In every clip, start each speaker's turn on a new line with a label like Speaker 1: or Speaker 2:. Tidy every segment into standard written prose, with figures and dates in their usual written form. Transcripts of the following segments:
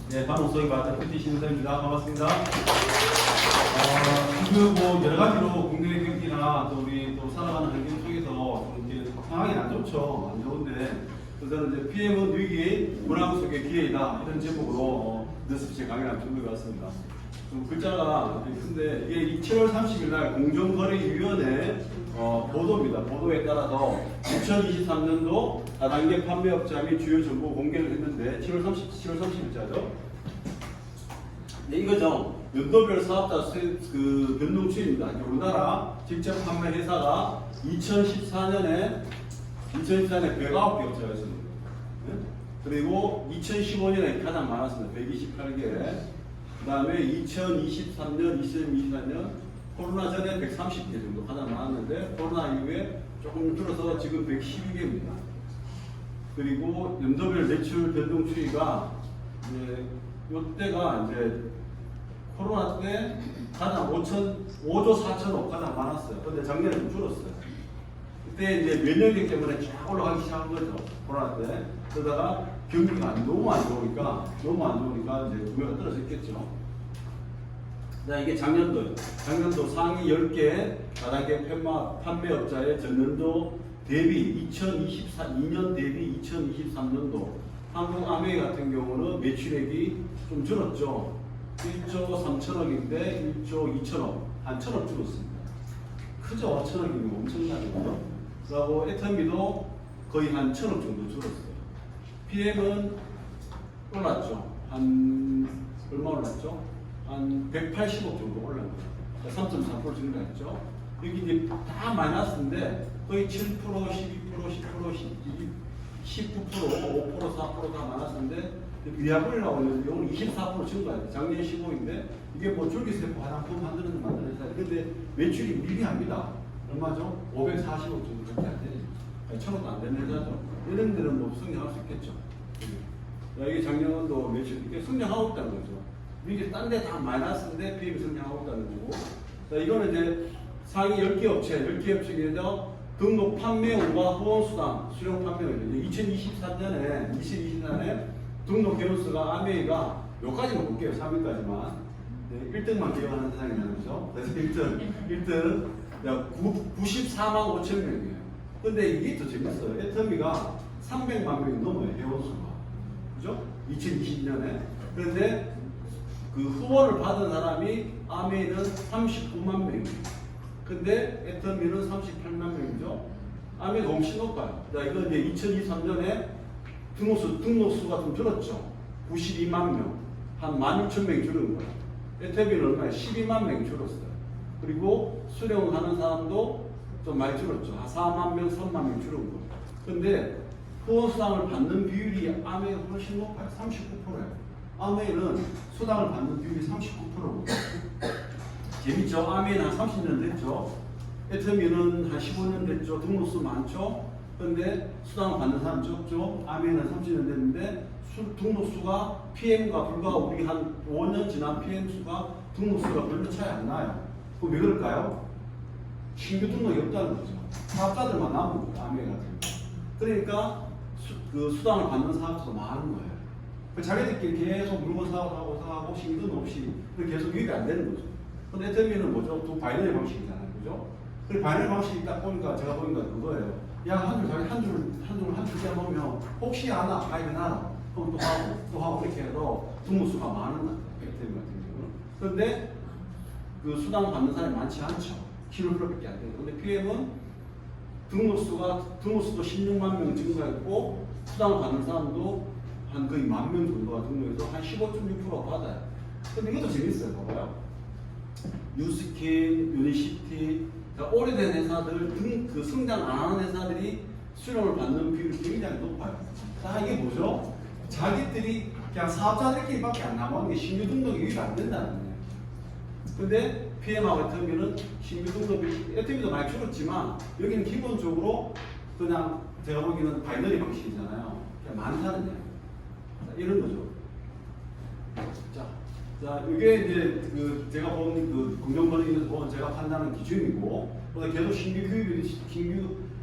Speaker 1: 네, 방송석에 받은 PT 신선입니다. 반갑습니다. 지금 뭐 여러 가지로 국내 경기나 또 우리 또 살아가는 환경 속에서 좀 이렇게 상황이 안 좋죠. 안 좋은데, 그래서 이제 PM은 위기, 문화 속의 기회이다. 이런 제목으로 연습실 강의를 준비해 왔습니다. 좀 글자가 큰데, 이게 7월 30일 날 공정거래위원회 보도입니다. 보도에 따라서 2023년도 다단계 판매업자 및 주요 정보 공개를 했는데 7월 30일자죠. 네, 이거죠. 연도별 사업자 그 변동 추이입니다. 우리나라 직접 판매 회사가 2014년에 109개 업체가 있습니다. 네? 그리고 2015년에 가장 많았습니다. 128개. 그 다음에 2023년, 2024년 코로나 전에 130개 정도 가장 많았는데 코로나 이후에 조금 줄어서 지금 112개입니다. 그리고 연도별 매출 변동 추이가 이제 이때가 이제 코로나 때 가장 5조 4천억 가장 많았어요. 근데 작년에 좀 줄었어요. 그때 이제 면역력 때문에 쫙 올라가기 시작한 거죠. 코로나 때. 그러다가 경기가 너무 안 좋으니까 이제 구매가 떨어졌겠죠. 자, 이게 작년도예요. 작년도 상위 10개 다단계 판매업자의 전년도 대비 2022년 대비 2023년도 한국 아메이 같은 경우는 매출액이 좀 줄었죠. 1조 3천억인데 1조 2천억, 한 천억 줄었습니다. 크죠? 천억이면 엄청나죠. 그리고 애터미도 거의 한 천억 정도 줄었어요. PM은 올랐죠. 얼마 올랐죠? 한 180억 정도 올랐어요. 3.4% 증가했죠. 여기 이제 다 마이너스인데 거의 7%, 12%, 10%, 19%, 5%, 4% 다 많았는데 비아블이라고 하는데 오늘 24% 증가해요. 작년 15인데 이게 뭐 줄기세포 화장품 만드는 회사. 근데 매출이 미비합니다. 얼마죠? 540억 정도밖에 안 되죠. 1,000억도 안 되는 회사죠. 이런 데는 뭐 성장할 수 있겠죠. 이게 작년도 매출 이게 성장하고 있다는 거죠. 이게 딴 데 다 마이너스인데 PM이 성장하고 있다는 거고. 자, 이거는 이제 상위 10개 업체, 10개 업체 중에서 등록 판매원과 후원수당, 수령 판매원. 2023년에 등록 개원수가 아메이가 여기까지만 볼게요. 3위까지만. 네, 1등만 기억하는 세상이라는 거죠. 그래서 1등 94만 5천 명이에요. 근데 이게 더 재밌어요. 애터미가 300만 명이 넘어요. 회원수가. 그죠? 2020년에. 그런데 그 후원을 받은 사람이 아메이는 39만 명이에요. 근데 애터미는 38만 명이죠. 아메이가 훨씬 높아요. 자, 이건 이제 2023년에 등록수가 좀 줄었죠. 92만 명. 한 16,000명이 줄은 거예요. 애터미는 얼마예요? 12만 명이 줄었어요. 그리고 수령하는 사람도 좀 많이 줄었죠. 한 4만 명, 3만 명이 줄은 거예요. 근데 후원수당을 받는 비율이 아메이가 훨씬 높아요. 39%예요. 아메이는 수당을 받는 비율이 39%고. 재밌죠? 아메이는 한 30년 됐죠. 애터미는 한 15년 됐죠. 등록수 많죠. 그런데 수당을 받는 사람 적죠. 아메이는 30년 됐는데 등록수가 PM과 불과 우리 한 5년 지난 PM 수가 등록수가 별로 차이 안 나요. 그럼 왜 그럴까요? 신규 등록이 없다는 거죠. 사업자들만 남은 거예요. 아메이 같은 거. 그러니까 그 수당을 받는 사업자가 많은 거예요. 자기들끼리 계속 물건 사고 신규 없이 계속 유입이 안 되는 거죠. 근데 애터미는 뭐죠? 두 바이너리 방식이잖아요. 그죠? 그 바이너리 방식이 딱 보니까 제가 보니까 그거예요. 야, 한 줄 떼놓으면 혹시 아나 가입해 놔라. 그럼 또 하고 이렇게 해서 등록수가 많은 애터미 같은 경우는. 그런데 그 수당 받는 사람이 많지 않죠. 7%밖에 안 돼요. 근데 PM은 등록수도 16만 명 증가했고 수당을 받는 사람도 한 거의 10,000명 정도가 등록해서 한 15.6% 받아요. 근데 이것도 재밌어요. 봐봐요. 뉴스킨, 유니시티, 오래된 회사들 그 성장 안 하는 회사들이 수령을 받는 비율이 굉장히 높아요. 자, 이게 뭐죠? 자기들이 그냥 사업자들끼리밖에 안 남아있는 게 신규 등록이 유입이 안 된다는 거예요. 근데 PM하고 애터미는 신규 등록이 애터미도 많이 줄었지만 여기는 기본적으로 그냥 제가 보기에는 바이너리 방식이잖아요. 그냥 많다는 얘기예요. 이런 거죠. 자, 이게 이제 그 제가 본 그 공정거래위에서 본 제가 판단하는 기준이고, 그래서 계속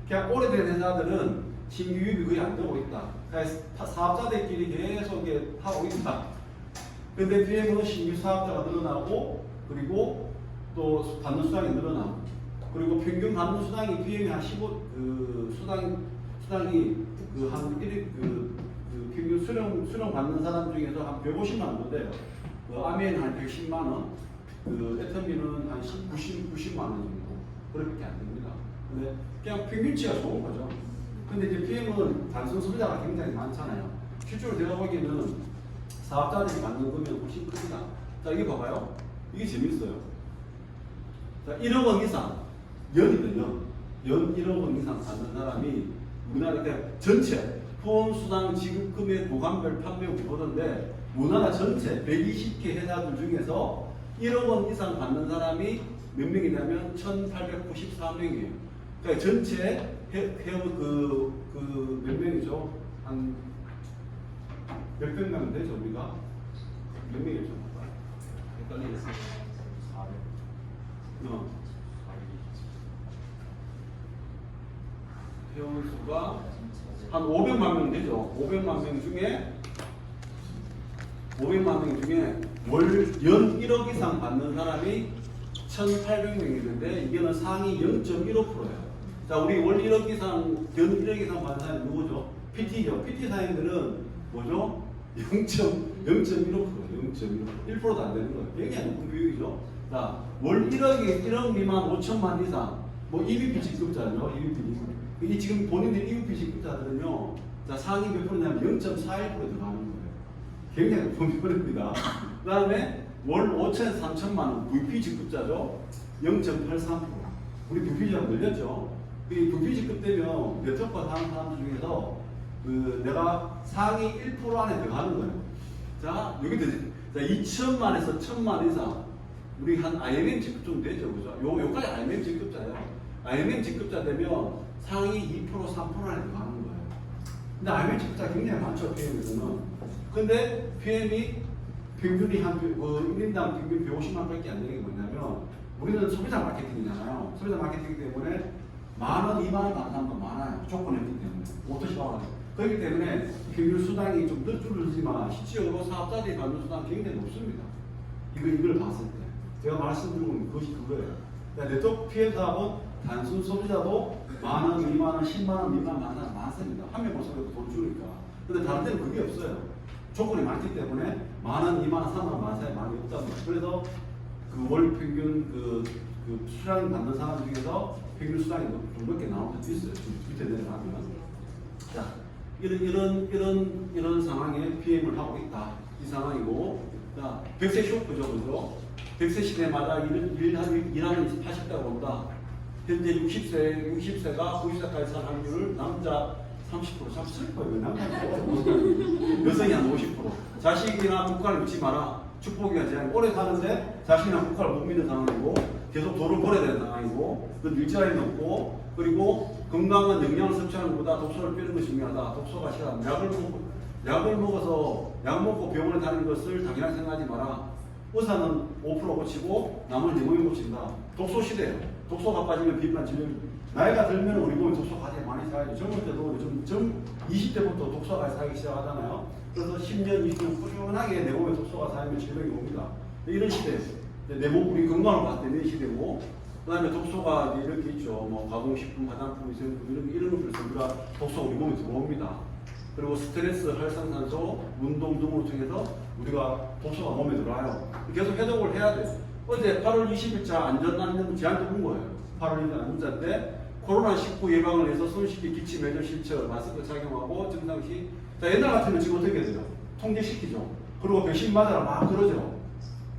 Speaker 1: 그냥 오래된 회사들은 신규 유입이 거의 안 되고 있다. 그러니까 사업자들끼리 계속 하고 있다. 근데 PM은 신규 사업자가 늘어나고, 그리고 또 받는 수당이 늘어나고, 그리고 평균 받는 수당이 PM이 한 15, 수당이 한 1일, 평균 수령 받는 사람 중에서 한 150만 원 정도 돼요. 아메는 한 110만 원, 애터미는 한 90만 원 정도. 그렇게 안 됩니다. 근데 그냥 평균치가 좋은 거죠. 근데 이제 PM은 단순 소비자가 굉장히 많잖아요. 실제로 제가 보기에는 사업자들이 받는 금액은 훨씬 큽니다. 자, 이게 봐봐요. 이게 재밌어요. 자, 1억 원 이상, 연이거든요. 연 1억 원 이상 받는 사람이 우리나라 전체 후원수당 지급금의 구간별 판매율 보던데 우리나라 전체 120개 회사들 중에서 1억 원 이상 받는 사람이 몇 명이냐면 1,894명이에요. 그러니까 전체 회원 몇 명이죠? 한 몇백 명 되죠 우리가? 몇 명이죠? 헷갈리겠어요. 400. 회원 수가 한 500만 명 되죠. 500만 명 중에 연 1억 이상 받는 사람이 1,800명이 있는데 이게는 상위 0.15%예요. 자, 우리 월 1억 이상, 연 1억 이상 받는 사람이 누구죠? PT죠. PT 사장님들은 뭐죠? 0.15%예요. 1%도 안 되는 거예요. 굉장히 높은 비율이죠. 자, 월 1억 미만 5천만 이상, 뭐 EBP 직급자죠. EBP. 지금 본인들 EBP 직급자들은요, 자, 상위 몇 프로냐면 0.41% 들어가는 거예요. 굉장히 높은 비율입니다. 그 다음에 월 5천, 3천만 원 VP 직급자죠. 0.83%. 우리 VP자가 늘렸죠. 이 VP 직급 되면 네트워크 하는 사람들 중에서 내가 상위 1% 안에 들어가는 거예요. 자, 여기 되지. 자, 2천만에서 1,000만 이상. 우리 한 IMM 직급 좀 되죠. 그죠? 요까지 IMM 직급자예요. IMM 직급자 되면 상위 2%, 3% 안에 들어가는 거예요. 근데 IMM 직급자 굉장히 많죠, PM에서는. 근데 PM이 평균이 한 1인당 평균 150만 밖에 안 되는 게 뭐냐면 우리는 소비자 마케팅이잖아요. 소비자 마케팅이기 때문에 10,000원, 20,000원 받는 사람도 많아요. 조건이 없기 때문에. 어떠시 나와요? 그렇기 때문에 평균 수당이 좀 줄어들지만 실질적으로 사업자들이 받는 수당이 굉장히 높습니다. 이걸 봤을 때. 제가 말씀드린 것이 그거예요. 그러니까 네트워크 PM 사업은 단순 소비자도 10,000원, 20,000원, 10만원 미만 받는 사람 많습니다. 한 명만 소비자도 돈 주니까. 근데 다른 데는 그게 없어요. 조건이 많기 때문에 10,000원, 20,000원, 3만원 받는 사람이 많이 없다는 거예요. 그래서 월 평균 수당 받는 사람 중에서 평균 수당이 좀 높게 나올 때도 있어요. 밑에 내려가면. 자, 이런 상황에 PM을 하고 있다. 이 상황이고. 자, 100세 쇼크죠. 그죠? 100세 시대마다 일하는 80대가 온다. 현재 60세가 90세까지 산 확률을 남자 30%, 참 슬퍼요. 여성이 한 50%. 자식이나 국가를 믿지 마라. 축복이가 제일 오래 사는데 자신이나 국가를 못 믿는 상황이고 계속 돈을 벌어야 되는 상황이고 그 일자리 높고 그리고 건강한 영양을 섭취하는 것보다 독소를 빼는 것이 중요하다. 독소가 싫어. 약을 먹어서 약 먹고 병원에 다니는 것을 당연하게 생각하지 마라. 의사는 5% 고치고 나머지 몸이 고친다. 독소 시대예요. 독소가 빠지면 비만 질병. 나이가 들면 우리 몸에 독소 가장 많이 쌓여요. 젊을 때도 좀 20대부터 독소가 쌓이기 시작하잖아요. 그래서 10년, 20년 꾸준하게 내 몸에 독소가 쌓이면 질병이 옵니다. 이런 시대, 내 몸, 우리 건강을 봤을 때 이런 시대고, 그 다음에 독소가 이제 이렇게 있죠. 뭐, 가공식품, 화장품, 위생품, 이런 것들에서 우리가 독소가 우리 몸에 들어옵니다. 그리고 스트레스, 활성산소, 운동 등으로 통해서 우리가 독소가 몸에 들어와요. 계속 해독을 해야 돼요. 어제 8월 20일자 안전안전 제한도 온 거예요. 8월 20일 안전자 때 코로나19 예방을 위해서 손쉽게 기침, 매절 실천, 마스크 착용하고 증상시. 자, 옛날 같으면 지금 어떻게 돼요? 통제시키죠. 그리고 백신 맞아라 막 그러죠.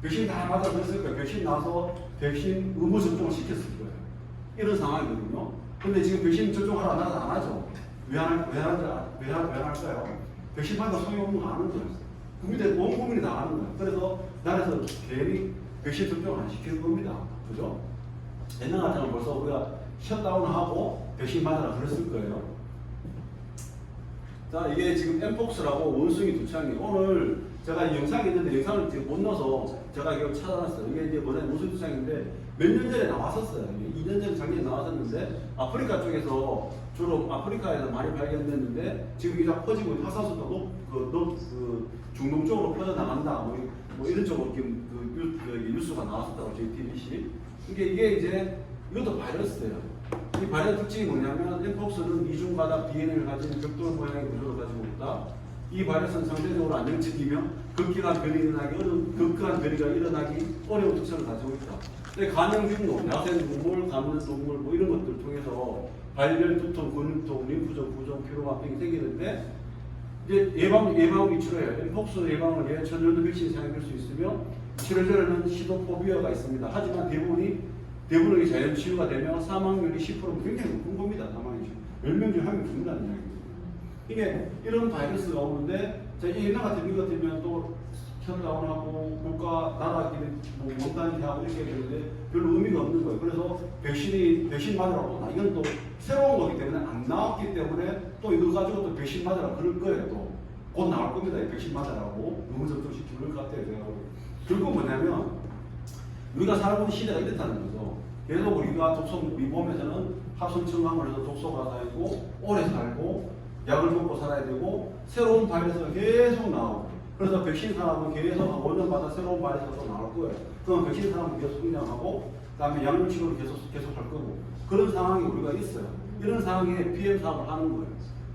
Speaker 1: 백신 다 맞아 그랬을 거예요. 백신 나서 백신 의무 접종을 시켰을 거예요. 이런 상황이거든요. 근데 지금 백신 접종하라 안 하죠? 안 하죠. 왜 할까요? 백신 맞아 소용없는 거 아는 거예요. 국민들, 온 국민이 다 아는 거예요. 그래서 나라에서 괜히 백신 접종을 안 시키는 겁니다. 그죠? 옛날 같으면 벌써 우리가 셧다운하고 백신 맞아라 그랬을 거예요. 자, 이게 지금 엠폭스라고 원숭이 두창이 오늘 제가 이 영상이 있는데 영상을 지금 못 넣어서 제가 이걸 찾아놨어요. 이게 이제 뭐냐면 우수투상인데 몇 년 전에 나왔었어요. 2년 전에 작년에 나왔었는데 아프리카 쪽에서 주로 아프리카에서 많이 발견됐는데 지금 이게 다 퍼지고 화산수도 중동 쪽으로 퍼져나간다. 뭐 이런 쪽으로 지금 그 뉴스가 나왔었다고 JTBC. 이게 이제 이것도 바이러스예요. 이 바이러스 특징이 뭐냐면 엠폭스는 이중가닥 DNA를 가진 벽돌 모양의 구조를 가지고 있다. 이 바이러스는 상대적으로 안정적이며 극기한 변이가 일어나기 어려운 특성을 가지고 있다. 근데 간염균도, 야생동물, 가물동물 뭐 이런 것들을 통해서 발열, 두통, 근육통, 림프종, 부종, 피로마병이 생기는데 이제 예방이 치료해요. 엠폭스 예방을 위해 천연두 백신이 사용될 수 있으며 치료제로는 시도포비아가 있습니다. 하지만 대부분의 자연 치유가 되며 사망률이 10%면 굉장히 높은 겁니다. 사망률이 10명 중에 1명 죽는다는 이야기입니다. 이게 이런 바이러스가 오는데 옛날 같으면 또 셧다운하고 국가 나라끼리 뭐 원단이 하고 이렇게 되는데 별로 의미가 없는 거예요. 그래서 백신 맞으라고 이건 또 새로운 거기 때문에 안 나왔기 때문에 또 이거 가지고 또 백신 맞으라 그럴 거예요. 또 곧 나올 겁니다. 백신 맞으라고 너무 접종시키고 그럴 것 같아요. 제가 결국 뭐냐면 우리가 살아본 시대가 이렇다는 거죠. 계속 우리가 미범에서는 합성청강을 해서 독소가 쌓이고 오래 살고 약을 먹고 살아야 되고 새로운 바이러스가 계속 나오고 그래서 백신 사람은 계속 5년마다 새로운 바이러스가 또 나올 거예요. 그럼 백신 사람은 계속 성장하고 그다음에 약물 치료를 계속 할 거고 그런 상황이 우리가 있어요. 이런 상황에 PM 사업을 하는 거예요.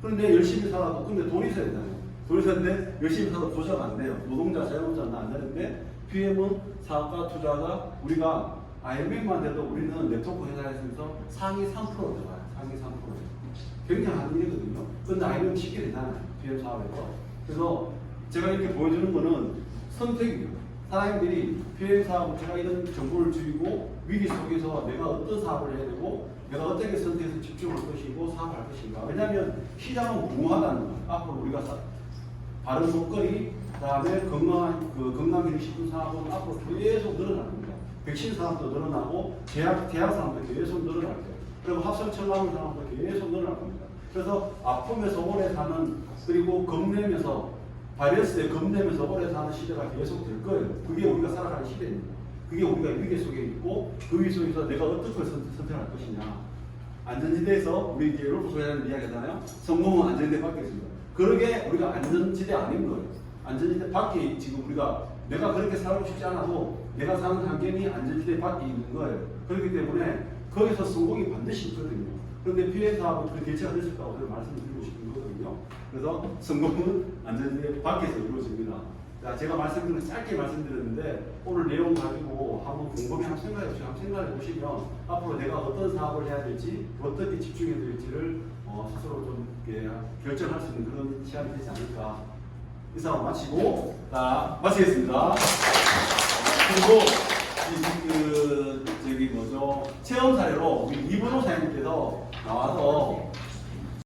Speaker 1: 그런데 열심히 살아도 근데 돈이 있어야 되잖아요. 돈이 있었는데 열심히 살아도 부자가 안 돼요. 노동자, 자영업자는 안 되는데 PM은 사업과 투자가 우리가 IMF만 돼도 우리는 네트워크 회사에서 상위 3% 들어가요. 상위 3%. 굉장한 일이거든요. 그런데 IMF 쉽게 되잖아요. PM 사업에서. 그래서 제가 이렇게 보여주는 거는 선택이에요. 사장님들이 PM 사업을 제가 이런 정보를 주고 위기 속에서 내가 어떤 사업을 해야 되고 내가 어떻게 선택해서 집중할 것이고 사업을 할 것인가. 왜냐하면 시장은 무궁하다는 거예요. 앞으로 우리가 바른 먹거리, 그다음에 건강기능식품 사업은 앞으로 계속 늘어날 겁니다. 백신 사업도 늘어나고 제약 사업도 계속 늘어날 거예요. 그리고 합성첨가물 사업도 계속 늘어날 겁니다. 그래서 아프면서 오래 사는 그리고 겁내면서 바이러스에 겁내면서 오래 사는 시대가 계속 될 거예요. 그게 우리가 살아가는 시대입니다. 그게 우리가 위기 속에 있고 그 위기 속에서 내가 어떤 걸 선택할 것이냐. 안전지대에서 우리 이제 롤프 소리하는 이야기잖아요. 성공은 안전지대 밖에 있습니다. 그러게 우리가 안전지대 아닌 거예요. 안전지대 밖에 지금 우리가 내가 그렇게 살고 싶지 않아도 내가 사는 환경이 안전지대 밖에 있는 거예요. 그렇기 때문에 거기서 성공이 반드시 있거든요. 그런데 피해 사업은 그 대체가 됐을 거라고 저는 말씀드리고 싶은 거거든요. 그래서 성공은 안전지대 밖에서 이루어집니다. 자, 제가 말씀드린 짧게 말씀드렸는데 오늘 내용 가지고 한번 곰곰이 한번 생각해 보시면 앞으로 내가 어떤 사업을 해야 될지 어떻게 집중해야 될지를 스스로 좀 결정할 수 있는 그런 시간이 되지 않을까. 이 사업 마치고 마치겠습니다. 그리고 체험 사례로 우리 이분호 사장님께서 나와서